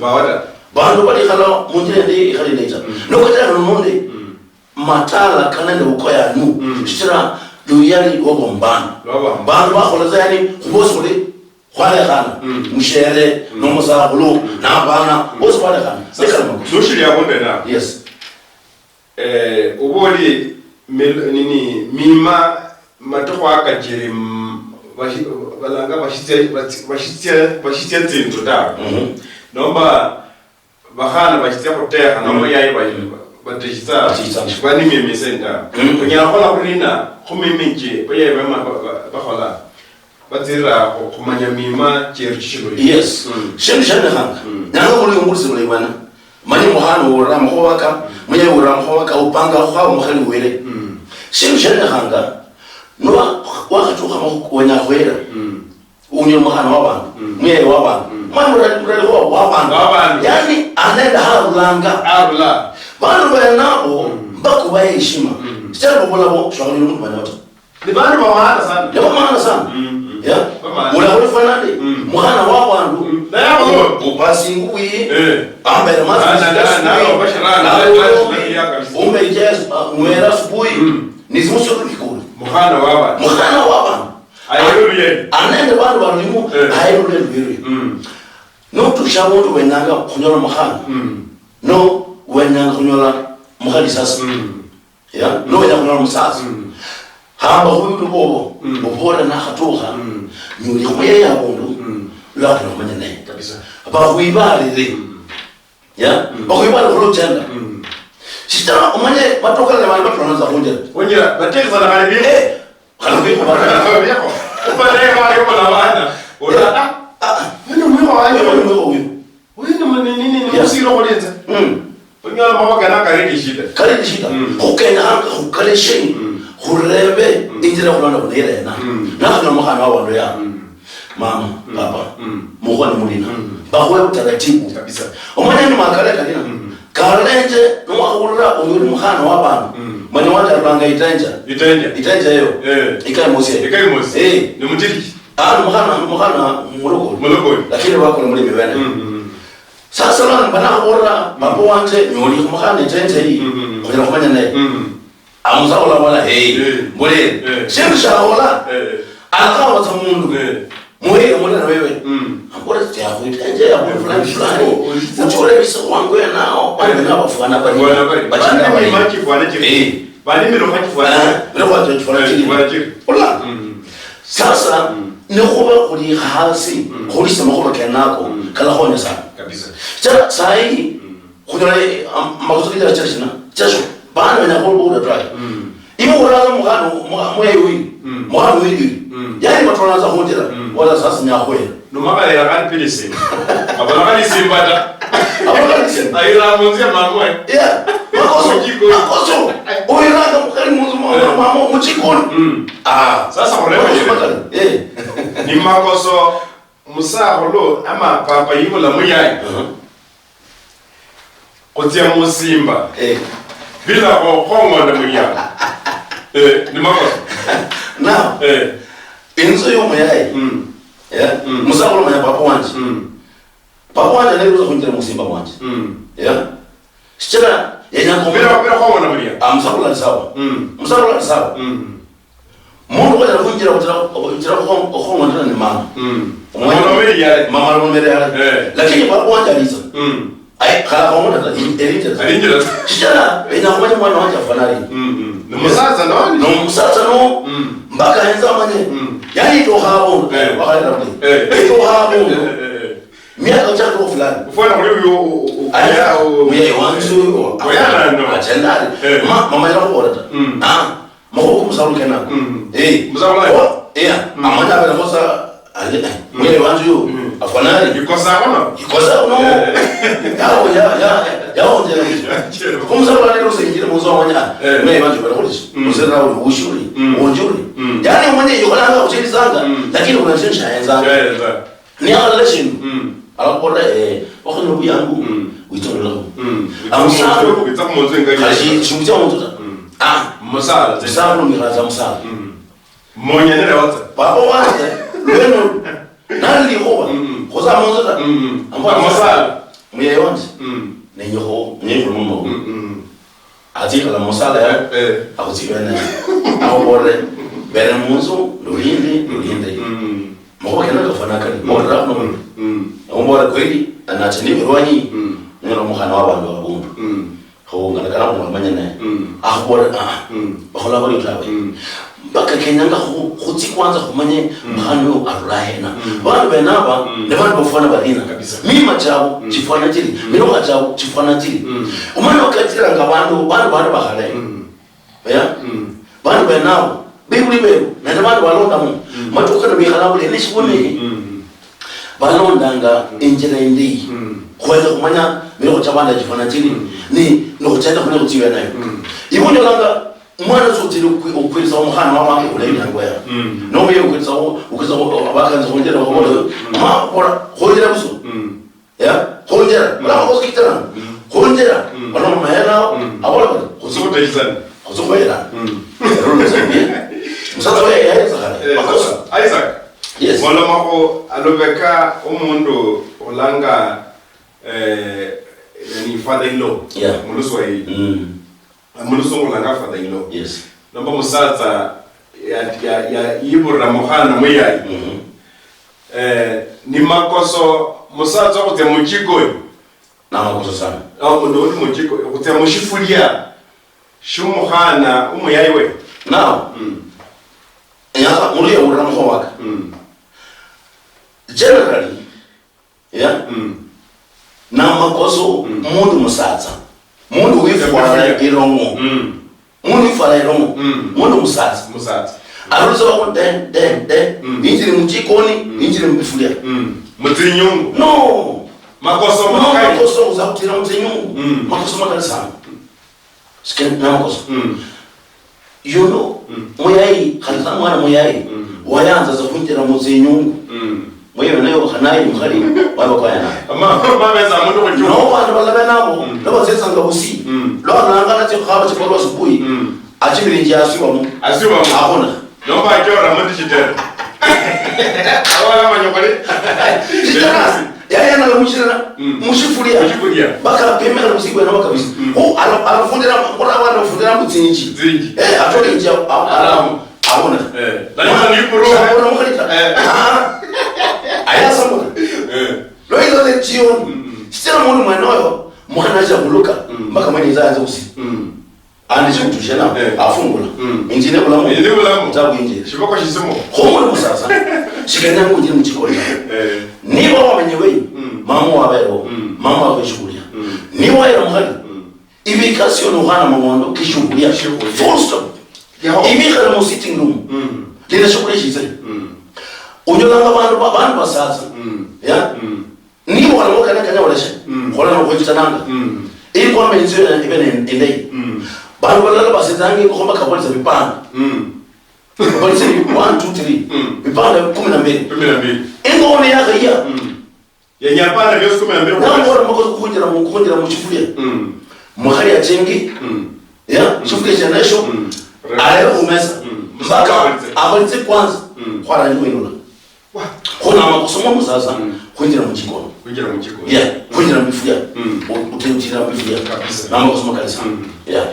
bawata bandu bali khala munjende ikhali neta no kwetana nomonde matala kanende ukoya nu sira luyali obombana bandu bakhola yani kubosole kwale kana mushere no musakulu na bana bosi kwale kana sekala doshiri yabonde na yes uboli nini Miima matoko akajiri balanga bashitya tsinto ta nomba bahana bashitya koteha nomba yayi batishita shibani memesenda kunyala khola kurina khumiminje baye bakhola batira khumanya Miima cherchilo yes shemshana hanga nanga kuli ngurisi kuli bana mani muhano uram khowaka muye uram khowaka upanga khawo mukhali wele shemshana hanga no wakatuka wenya khwera unyo muhano wabantu muye wabantu mani wabantu yani anenda harulanga bantu banabo bakuba heshima sitako bolabo shawani muntu banatu ni bantu bamana sana ya ula ulifanade muhana wabantu nayo upasi ngui ambere mazi nayo bashara umejeza mwera subuhi nizimusho mikuru muhana wabantu ayoluye anende bantu balimu ayoluye no tushamuntu wenanga kunyola muhana no wenanga kunyola muhali sasa ya no wenanga kunyola musasa hamba huyu bobo bobora na khatuha nyuli khoye ya bondu la kana manyane kabisa ba huibali ya ba huibali kholo tenda sitara umanye batoka le bana batwana honjera bateka na kale kana bi ko ubale ba yo na bana ora nini mwe huyu nini musiro kolenza unyala mabaka na kale shida kokena kale shini khurebe injira khulana kunelena nakho nomkhana wabantu ya mama baba mukhona mulina bakhwe utaratibu kabisa omwana ni makale kalina kalenje nomwakhulira umuri mukhana wabantu mwana wanja banga itenja yo ikaye mosi ni mutiri mukhana muloko lakini bakola mulimi bene sasa lana banakhora baba wanje nyoli mukhana itenja hii khona kumanya naye amuzaola wala hey mbole shemsha wala akawa za mundu muhe mbole na wewe ambole tia kuitenje ya fulani uchole biso wangu nao bali na bafana bali bachana bali maki bwana chiri bali Emilukha chiri ola sasa ne khoba khuli khasi khuli sama khoba kenako kala khone sana kabisa cha sai khudale makuzukira chashina chasho bana na kolbo da try imo uraza muhano muhano wili yani matona za honjera wala sasa nyakhwe no maka ya kan pilisi abana kan simbata ayira munzia mamwe yeah makoso oyiraga mukali munzu mama muchikoni sasa khorema ni makoso musaholo ama papa yibo la muyayi kotia musimba bila khongonda muyayi ni makoso now inzo yo muyayi musaholo maya papa wanje ne ruzo kunjira musimba wanje sichira yenyango bila khongonda muyayi musaholo sawa mundu kwa kunjira kutira khongonda ni mama mama nomere yale lakini papa wanje aliza ai khala khongonda erinjira sichira yenyango mwana wanje afanari Musasa no mbaka henza manye yani to habo wakala to habo miaka chako fulani ufana kule uye wanzu oyana no ajendari mama yako bora mako kumsaru kenako musaru amanya bela kosa ale uye wanzu afanari ikosa no ya kumsaru ale rosenjire muzo wanya me wanzu bela kosa musera ushuri onjuri yani mwenye yokolanga kuchilizanga lakini unachensha yenzanga ni relation alakora wakho yangu witondela amusalo bitsakumonzo ngani kashi shumtya monzo musala musala ngiraza musala monyanele watsa babo waze lweno nali hoba khoza monzo ta musala muyayonje nenyoho nyengo mumo atika la musala ya akutsibena awore bere monzo lulinde moko kana kafana kali mora no umora kweli anachini rwani ngero mukhana wabantu abuntu ho ngana kana kumanya naye akubora bakhola bari tlawe baka kenyanga khutsi kwanza khumanye mkhano arulahena bantu benaba ne bantu bafana barina kabisa Miima chabo chifana chili Emilukha chabo chifana chili umana wakatira ngabantu bantu bakhale ya bantu benabo bibuli bebo na bantu balonda mu matuka no bikhala bule nishiboneke balondanga injira indi kweza kumanya Emilukha chabanda chifana chili ni no chenda kuna kutiwa nayo ibonyo langa mwana zotiri ukwelisa umkhana wabanga ulayina ngoya noma ukwelisa ukwelisa abakanza konjera ngobo ma bora konjera buso ya konjera la hospital konjera bana mayana abola kusukuta izana kusukuta musatsa ya zakara Isaac yes wala mako alobeka umuntu olanga ni father in law muluso yi muluso olanga father in law yes nomba musatsa ya ibura mukhana moyayi ni makoso musatsa kuti muchikoyi na makoso sana ndo ndi muchikoyi kuti mushifulia shumukhana umuyayi we now yaka muliya urana mkhowaka generally na makoso mundu musatsa mundu wifwala irongo mundu wifwala irongo mundu musatsa aruza wako de injiri mchikoni injiri mbifulia mutinyungu no makoso uzakutira mutinyungu makoso makali sana sken na makoso you know moyayi khaliza mwana moyayi wayanza zakuntira mutinyungu mwewe nayo khanayi mkhali waba kwa yana beza mundu kuju no bantu balabe nabo laba zetsa ngabusi lo nanga tsi khaba tsi kolwa sibuyi achibiri nje asiwa mu akona no ba jora mundi chitero awala manyokole ya na mushira mushifulia baka pemera musigwe na bakabisa alafundira kora wana ufundira mutsinji atole nje alamu akona la ni puro akona mukhalita aya samuka lo izo de chion sitera mundu mwanoyo mwana acha kuluka mpaka mwenye zaanza kusi andi chikutushena afungula injine bulamu tabu inje shiboko shisimo homo musasa shikanya nguje mchikoli niba wamenyewe mama wabero mama wabeshukulia niba era mkhali ibikasio no hana mamondo kishukulia full stop ibikhala mu sitting room lina shukulia shizeli unyolanga bantu basasa ya niba wala mokana kanya wala she khola no kwetananga ilikuwa menzio ibene ndei bantu balala basetangi kukhomba khabolisa bipanda babolisa 1 2 3 bipanda 12 ingone yakaya yenyapana byo 12 ngora moko kukhunjira mu chifulia mukhali ya chengi ya chifulia cha nasho ale umesa mpaka abolise kwanza khwara ngwinola khona makusoma musasa khunjira mu chikono yeah khunjira mu chifulia uthenjira mu chifulia kabisa na makusoma kalisa yeah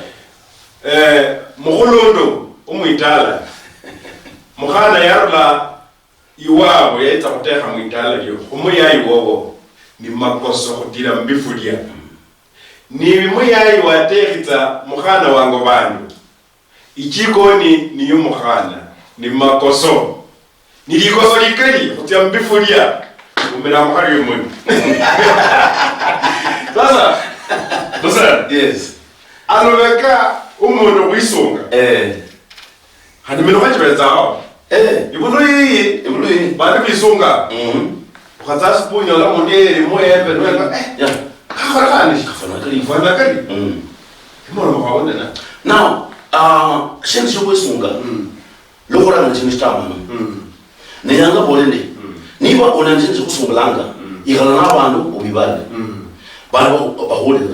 mukhulundo umwitala mukhana yarula iwabo yaita kutekha mwitala lyo umuyayi wobo ni makoso khutira mbifulia ni muyayi watekhitsa mukhana wango bandu ichikoni niyo mukhana ni makoso ni likoso likali khutira mbifulia umera mukhali yomuni sasa yes alobeka umuntu wisunga hadi mino kanje bezao ibulu bali bisunga ukhatsa sipunyo la monderi moyembe noyeka ya khafana kali imolo mawona na now shindu shokwesunga lokolanga chintu chitamano nenyanga bolende niba una chintu chokusungulanga ikhala nabantu ubibale bantu baholera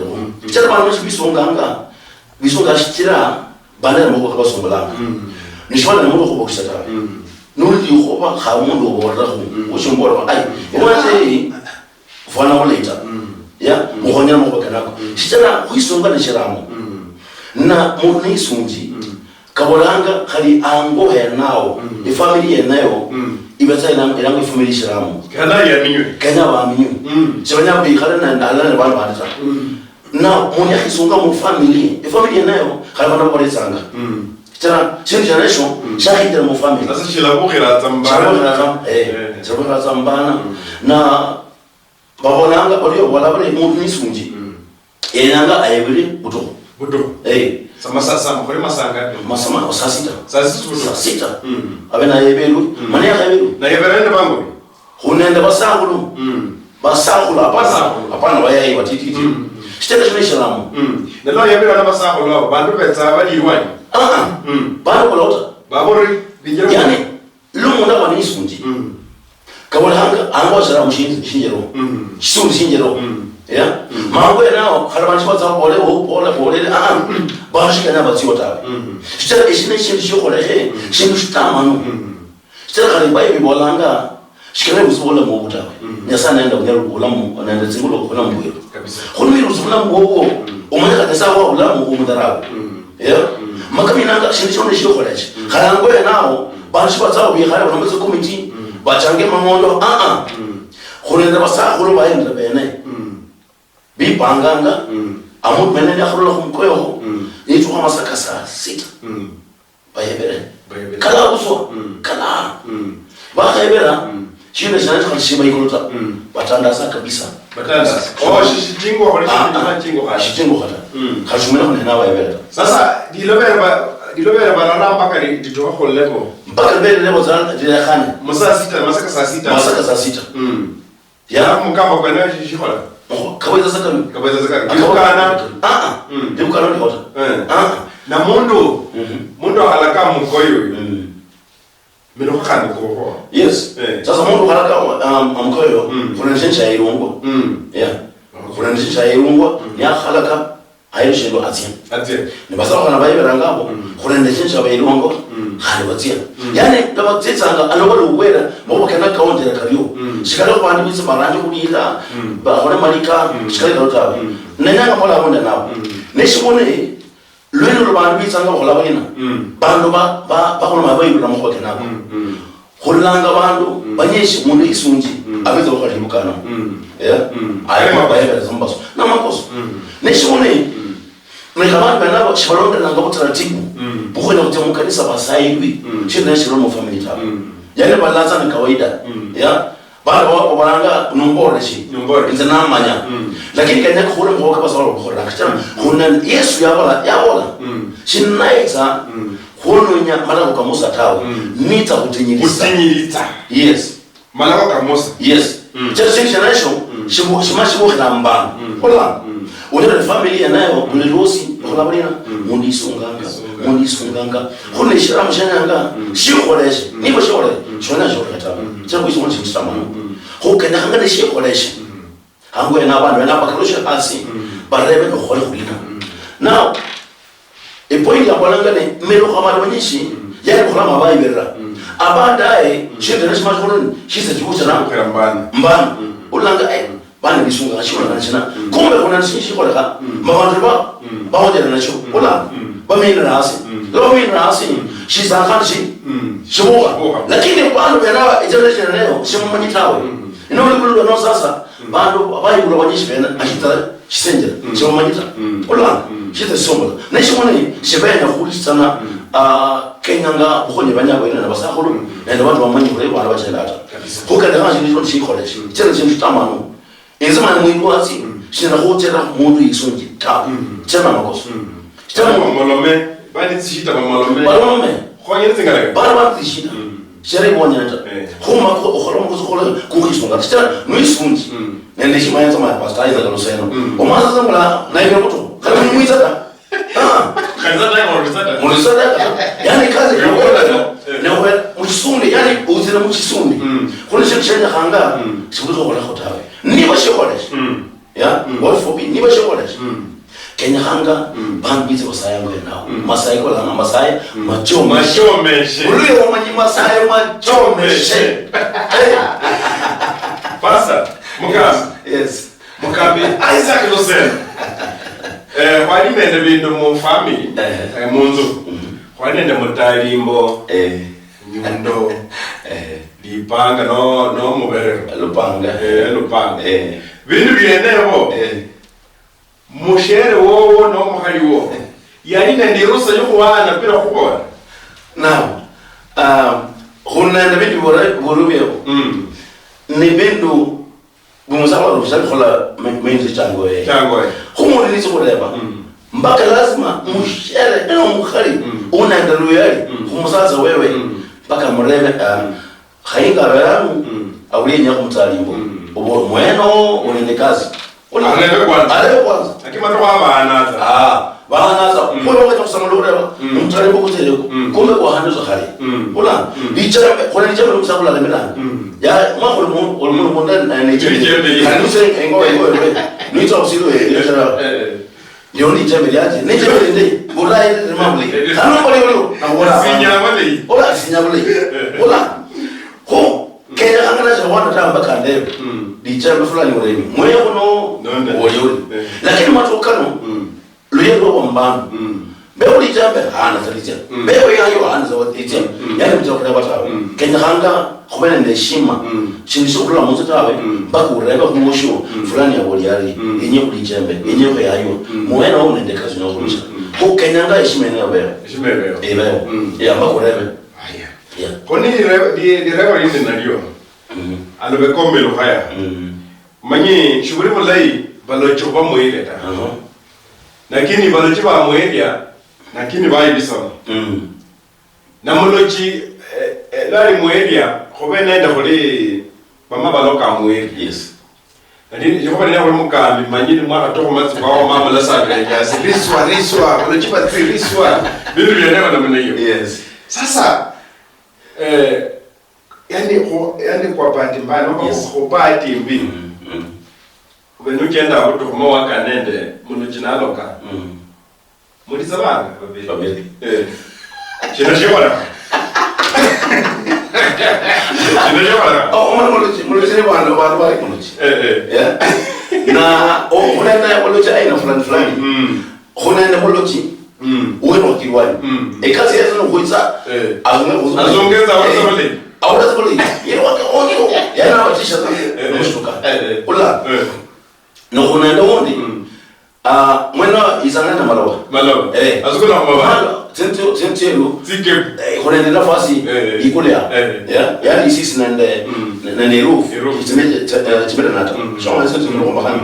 chera bantu chibisonganga bisonga chitira bana mo ko basongulanga nishwana mo ko bokisata nuli khoba kha umuntu obora ushongora ai waje vana waleta ya muhonya mo bakanako chitira kuisonga ne chiramo na mo ne isunji kabolanga khali ango henao ifamily yenayo ibetsa ilango ifamily chiramo kana ya minyu kana ba minyu chibanya bi khala na ndala ne bana bana na mo ya isunga mo family ifamily yenayo khala bana bole tsanga chitira chin generation shahidira mo family sasa chilabukira tsambana na babolanga oliyo wala bale mo nisunji enanga ayebiri buto Sama kore masanga masama sasita sasita abena yebelu mane yebelu na yeberende bango hunende basangulu apana bayayi batititi siteka shinamu na lo yebelu na basangulu abo bantu betsa baliwani bantu kolota babori bijero yani lumonda bani isunji kabona hanga ango sara mushinjero shinjero ya mango nao kharabani kwa za pole bashika na batsiwa tawe sitera ishine shindu shokole shindu shitamanu sitera khali bayi bolanga shikere usubola mu butawe nyasa naenda kunyaru ulamu naenda zingulo kuna mbuyero kabisa khoni usubula mu umanya kadasa wa ulamu umudarabu ya makaminanga shindu shone shokole khalango nao bashika za ubi khara unamaze committee bachange mangondo khone ndabasa kholo bayenda bene bipanganga amut menene akhulula kumkoyo yitu kama sakasa sita bayebere kala uso kala bayebera shine sana tukashima ikolota batandasa kabisa batandasa shingo kwa shingo hata khashumena khone na bayebera sasa dilobera barana mpaka nditoka kholleko mpaka bele lebo za dilakhana masaka saa sita ya mukamba kwa nayo shikhola kabeza zakari kana ndibukana ndihota na mundu halaka mukoyo mino khandi ko yes sasa mundu halaka mukoyo kuna chencha irungo yeah kuna chencha irungo ya halaka ayo shendo atia ne basaba kana bayibera ngabo kuna chencha bayirungo khali batia yani ndabatsetsanga alobalo uwera mo bakana kaondera kariyo shikala kwandi bitse maranje kubira bahora malika shikala kautawe nanyanga mola bonda nawo neshibone lweno lobandi bitsanga hola bana bandu ba khona mabayibula mo bakana holanga bandu banyeshi mundu isunji abeza ukhalibukana yeah ayi mabayibula zambaso namakoso neshibone mekabani banabo shibalonda nanga utaratibu bukhona kuti mukanisa basayidwi shina shiro mu family tabo yale balaza ni kawaida ya bana wao balanga nombore shi inza namanya lakini kanya khore mo ka basalo khore lakita khona Yesu yabola shinaita khono nya malako ka Musa tawo nita kutinyilisa yes malako ka Musa yes just generation shimashibo khamba hola unele family yanayo bulirosi kholabalina mundi sunganga khone shiramu shanyanga shikholeshi nibo shikholeshi shona shokata tsako isonga chisamano khokena hanga ne shikholeshi hango ena abantu ena bakalosha asi barebe no khole khulina now e point ya balanga ne melo khamala banyishi ya khulama bayibera abadae shidene shimashkoloni shise chikuchana mbana ulanga bana bisunga shona kanchina kumbe kuna shishi koleka mabantu ba hojera nacho ola bamina nasi shizakanshi shibuka lakini bantu bena generation leo shimumanyitawe inolikulo no sasa bantu abayibula banyishi bena ashita shisenjera shimumanyita ola shite somola neshimone shibena kulisana kenyanga ukhonye banyabo ina nabasakhulu nende bantu bamanyi kule bana bachelata khukanda kanshi ndiko shikholeshi tsela tshintu tamano ezama mwibwasi shina khotera mundu isonji ta tsema makoso tsema molome bani tsishita molome khonyere tsingala bana tsishita shere bonyata khoma kholomo kholo kukhisonga tsela nuisunji nende shimayatsa ma pastor Isaac Luseno omaza zamula na ibe kuto kana muizata mulisada yani kazi na wewe mchisundi yani uzina mchisundi kuna shekshenya hanga sibuzo wala khotawe niba shekolesh ya what for me niba shekolesh Kenya hanga bambize basaya ngwe nawo masaya ko langa masaya machomeshe ule wamanyi masaya machomeshe pasa mukazi yes mukabi Isaac Luseno wali mende bintu mu family munzu wali nende mutalimbo nyundo lipanga no muberero lupanga bintu byenebo mushere wowo no muhali wo yali nende rusa yo kuwana bila kubona now honna bintu borubyo ni bintu bumusawa rusha khola menzi chango humo nilizo kuleba mpaka lazima mushere na mukhali unaenda royali humusaza wewe mpaka murebe khainga baramu awulinya kumtalimbo ubo mweno unende kazi alebe kwanza akima to banaza kwa wakati kusamulura mtalimbo kuteleko kumbe kwa hanzo khali ula bichara kwa nichara msakula lemela ya mwako ulumuno mondan nichara kanuse engo nito usilo nichara Yoni jembe yaje ne jembe ndei borai de mamle kanu bali na wala sinyamale wala ko kaya angana je wana tamba kande di jembe fulani wale moyo no woyo lakini matokano luye ro mbana bewo di jembe hana zalija bewo yayo hana zawati jembe yani mtokana bata kenya hanga khobena ndeshima shingisho kula munzu tawe bakureba kumosho fulani ya boliari yenye kulijembe yenye ko yayo muwena wo nende kazi no kulisha ko kenyanga heshimene yabewe ya bakurebe ya koni di reba yinde nalio alobe komelo haya manyi shughuli mulai balocho ba moile ta lakini balocho ba moelia lakini ba ibisana na molochi lari moelia khobena enda kholi mama baloka moelia yes lakini je khobena kholi mukambi manyini mwaka toko matsi kwa mama la sabe ya riswa balochi ba riswa bibi byene na mna hiyo yes sasa yani kwa bahati mbaya kwa bahati mbili ubenukenda kutoka waka nende munujinaloka muri zabanga babiri china shibona mulujine bali kunuchi yeah na unaenda mulujine aina fulani unaenda mulujine uweno kiwani ekazi yazo kuitsa azongeza wasabale awuza bali yero wakaonyo yana watisha mushuka ula no unaenda wondi mwena izangana malawa azukuna mababa sentelo zike unaenda nafasi ikulea yani sisi nende roof chimele nata shoma sisi ndo mbahani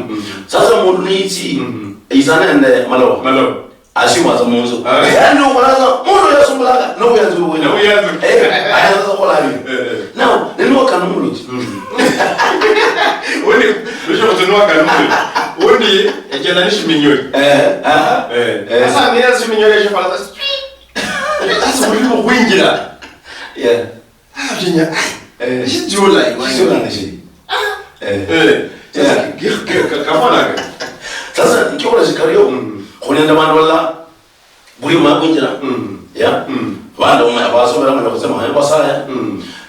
sasa mundu niiti izangana malawa ashima za munzo yani ukalaza mundu yasumbulaga no uyanzu wewe ayaza kola hivi now neno kanumuloji woni bisho kutunua kanumuloji woni ejana nishi minyori sasa mira si minyori je fala sasa mulimo kuingira jinya jula sio nishi kafana sasa ikiwa zikario kunenda bana wala buri makunjira ya banda umwe abasomera mwana kusema haya basaya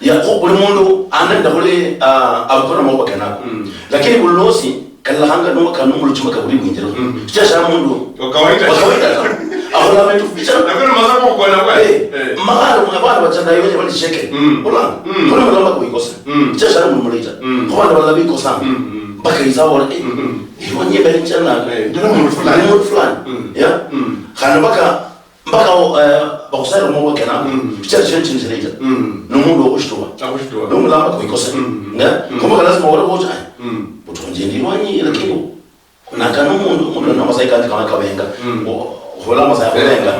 ya ko buri mundu anenda kule abakora mu bakana lakini bulosi kala hanga no kanumulu chuma kaburi kunjira cyasha mundu kawaida ahola metu bichana nakona mazako kwa na kwa magalo mabana bachana yoje bali sheke ola kuna malamba kuikosa cyasha mundu mulita ko bana bala bikosa bakaiza wala iwanye balichana ndio mundu fulani ya khana baka bakusara mu wakana cyasha chenje zileta no mundu okushtuwa no mulamba kuikosa nga kuma lazima wala koja butonje ndilwanyi lakini kuna kana mundu na masaika kama kabenga hola masaya kabenga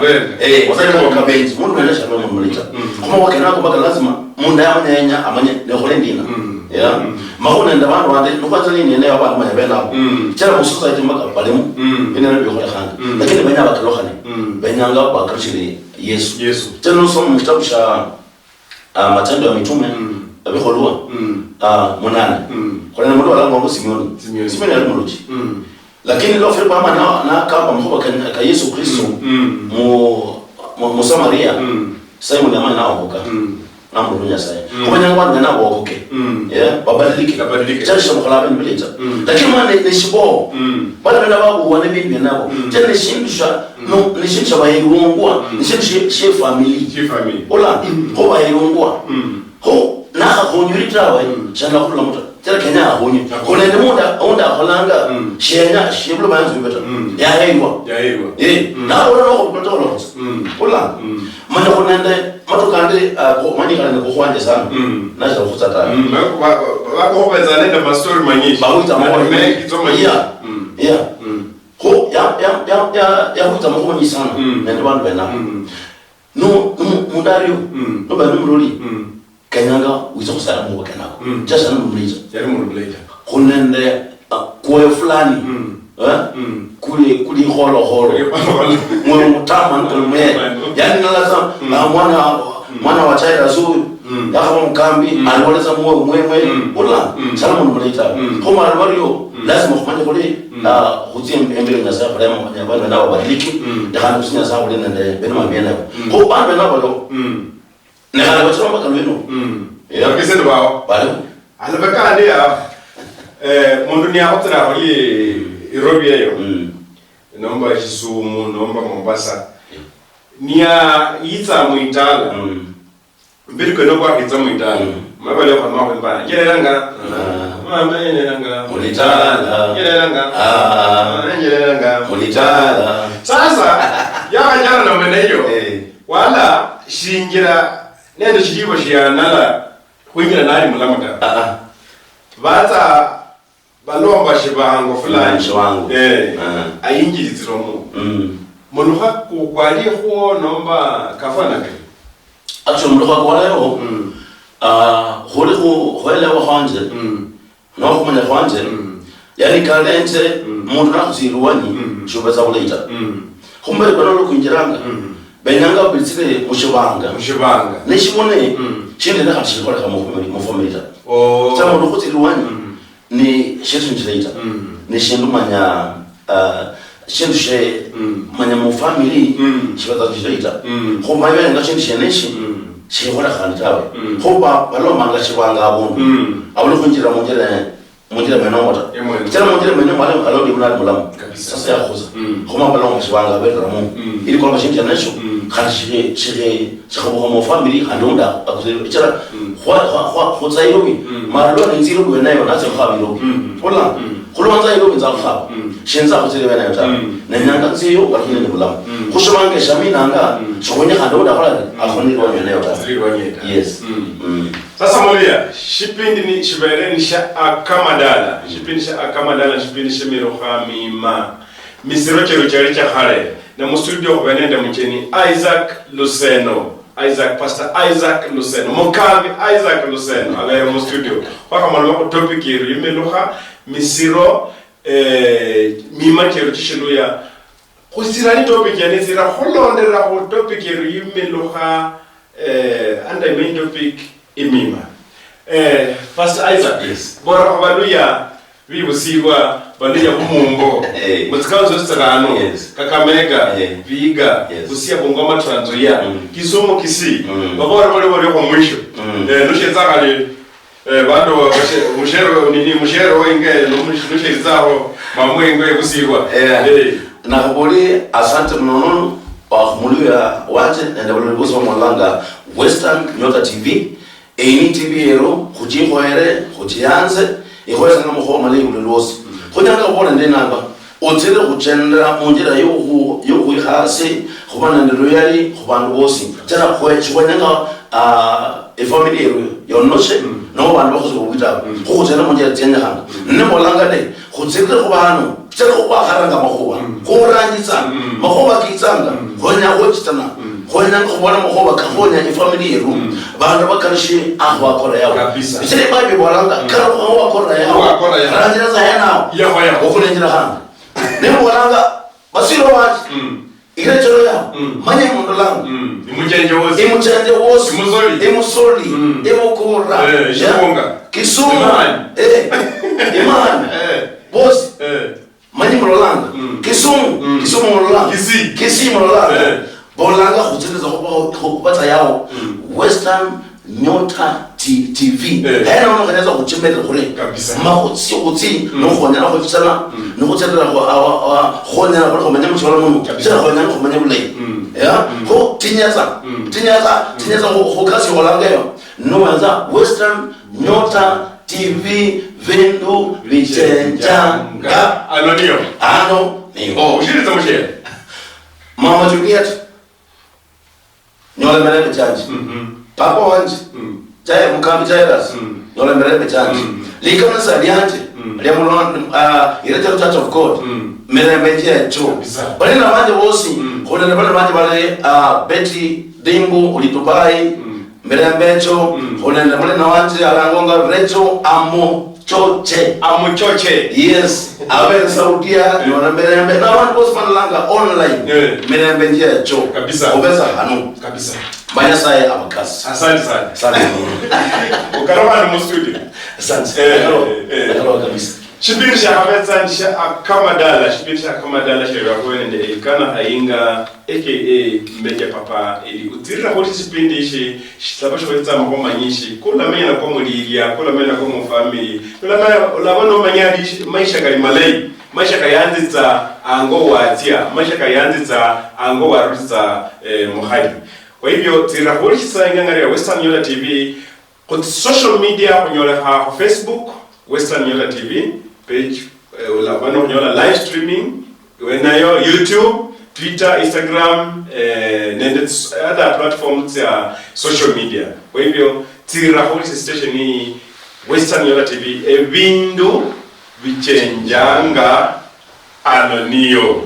masaika kabenga mundu anaisha no mundu mulita kuma wakana kuma lazima mundu yamanya amanye ne hole ndina ya mauna ndabana wande nokwaza nini ne abantu manya bela cyara musuza iti maka balemu ine nabi hola khanga lakini benya bakirohani benyanga bakrishiri Yesu tena somo kitabu cha Matendo ya Mitume abiholwa munane kwa nini mtu alanga Simeoni alimuruji lakini leo filipo ama na kama mhoba ka Yesu Kristo mu Samaria Simon ya maana naokoka na mrunya sai kwa nini watu wanaokoke babadilike chasha mkhalaba mbeleza lakini maana ni shibo bado na babu wana bibi nabo tena nishimsha no nishimsha bayirungwa nishimsha family ola ko bayirungwa ho na akonyurita wa chana kula muta tena Kenya ahonye kuna ndio onda holanga shenya shiblo banzu beta ya hewa na ona no ko tolo ola mana kunende matokande ko mani kana ko kwanje sana na za kutsata ba ko beza nenda mastori manyishi ba huita mo me kitoma ko ya huita mo manyishi sana nenda bantu bena no mudario no ba numroli Kenyanga uzokusala mu kanako just anumulija yari mu blade kunende kwa fulani kuli holo mwe mutama nkolme yani nalaza mwana wa chaira zuri yakaba mkambi aliweza mwe ola salamu numulija koma alwario lazima kufanya kule hutie mbele na safa ya bwana na wabadiliki ndakana kusinya sawa ile nende beno mabiana ko bana na bado na watu wa kalweno yakisendo bao bale alibaka ndia mundu ni ahotera holi Nairobi yo nomba Kisumu nomba Mombasa niya yitsa muitala mbiri kweno kwa yitsa muitala mabale kwa mako mbana ngeranga mama ngeranga mulitala sasa ya na meneyo wala shingira nende chidibo shiyanala kwingira nali mulamata bata balomba shibango fulani shibango ayingiriziro mu munuha kukwali ho nomba kafana ke acho munuha kwalayo hole hoele wa hanje no kumanya hanje yani kalente mundu nakuziruwani shobeza kuleta kumbe banalo kwinjiranga benyanga bitsire mushibanga nishibone chinde na kashikora kama mufomita chama ndokuti luwani ni shetu njileta ni shindu manya shindu she manya mu family shibata njileta ko mayo nga shindu sheneshi shibora khantawe ko balo manga shibanga abunu kunjira munjira menomota tena munjira menoma alodi bunali mulamu sasa ya khuza koma balo shibanga bedroom ili kwa shindu sheneshi khashire shikho mo family handonda akuzira ichara kwa zayomi marlo nziro bwenayo nazo khabiro ola kulwanza yilo benza khaba shenza kuzire bwenayo ta nanyanga nziyo wakine ndibulamu kushobange shaminanga shokonya handonda khola akhoni bwenayo ta yes sasa molia shipindi ni shibereni sha Akamadala shipindi Emilukha Miima misiro chero chari cha khale na mu studio kubenenda mcheni Pastor Isaac Luseno mukambi Isaac Luseno ala mu studio paka maloko topic yeru Emilukha misiro Miima chero chishiluya kusira ni topic ya nesira holondera ko topic yeru Emilukha and the main topic Miima Pastor Isaac bora Abaluhya vibusiwa bandia kumumbo mutikazo tsarano Kakamega Viga kusia Bungoma Trans Nzoia Kisumu Kisii babora bole kwa mwisho nushenzakale bando mushero inge nushezao mamwengo ekusiwa na kubuli asante mnono wa Mulya wanje nenda bole boso mwalanga Western Nyota TV Eni TV ero kujihoere kujianze ihoza na muho mali ulosi kunyanga bona ndenanga otsere kuchendera munjira yo ihase kubana ndero yali kubantu bosi tena kwanyanga family ero yonoshe no bantu bakuzobita kukutsena munjira tsenya hanga nemolanga de kutsere kubanu tsere kubaharanga mahoba kurangitsa mahoba kitsanga konya kochitana konya kubona mahoba kahonya family ero bantu bakarishi aho akora yawo bisire babi bolanga karo aho akora yawo rangira za yana ya okulenjira hanga nemolanga basiro wazi ile choro ya manye mundo langu imuchenje wosi imusoli imukura Kisumu imani bosi manye mundo langu Kisumu mundo langu Kisii mundo langu bolanga khutsheleza go batsa yao Western Nyota TV hena ona kaneza go tshemela gore ma go tsi no gona go tsela no go tsela go gona go manya motshwara mo tsela go nyana go manya boleng ya go tinyatsa go ka se go langa yo no wanza Western Nyota TV Vindu Vichenjanga ano ni ushiriza mshia mama Juliet nyola mbele change papa wanje jaye mukambi jairus nyola mbele change likana saliante lemulon irete church of god merembeje cho bali na wanje bosi khona na bali bale Betty Dimbu ulitubai merembejo khona na bali na wanje alangonga recho amuchoche yes awe Saudia nyola merembe na wanje bosi manlanga online merembeje cho kabisa obeza hanu kabisa Maya sai abakasi. Asante sana. Ukarama mu studio. Asante. Hello kabisa. Shipindi sha kabetsa sha Akamadala, shipindi sha Akamadala sha yako nende elikana hainga ekia meja papa ili utirira hoti shipindi shi sabasho wetsa mako manyishi kula menya kwa mulilia kula menya kwa family kula menya labano manyadi maisha kali malai maisha kayanzitsa ango watia maisha kayanzitsa ango warutsa muhadi. Kwa hivyo tiraholisha ingangari ya Western Nyota TV kwa social media kunyola Facebook Western Nyota TV page ulabano kunyola live streaming wenayo YouTube, Twitter, Instagram nende other platforms ya social media. Kwa hivyo tiraholisha station ni Western Nyota TV Vindu Vichenjanga anonio.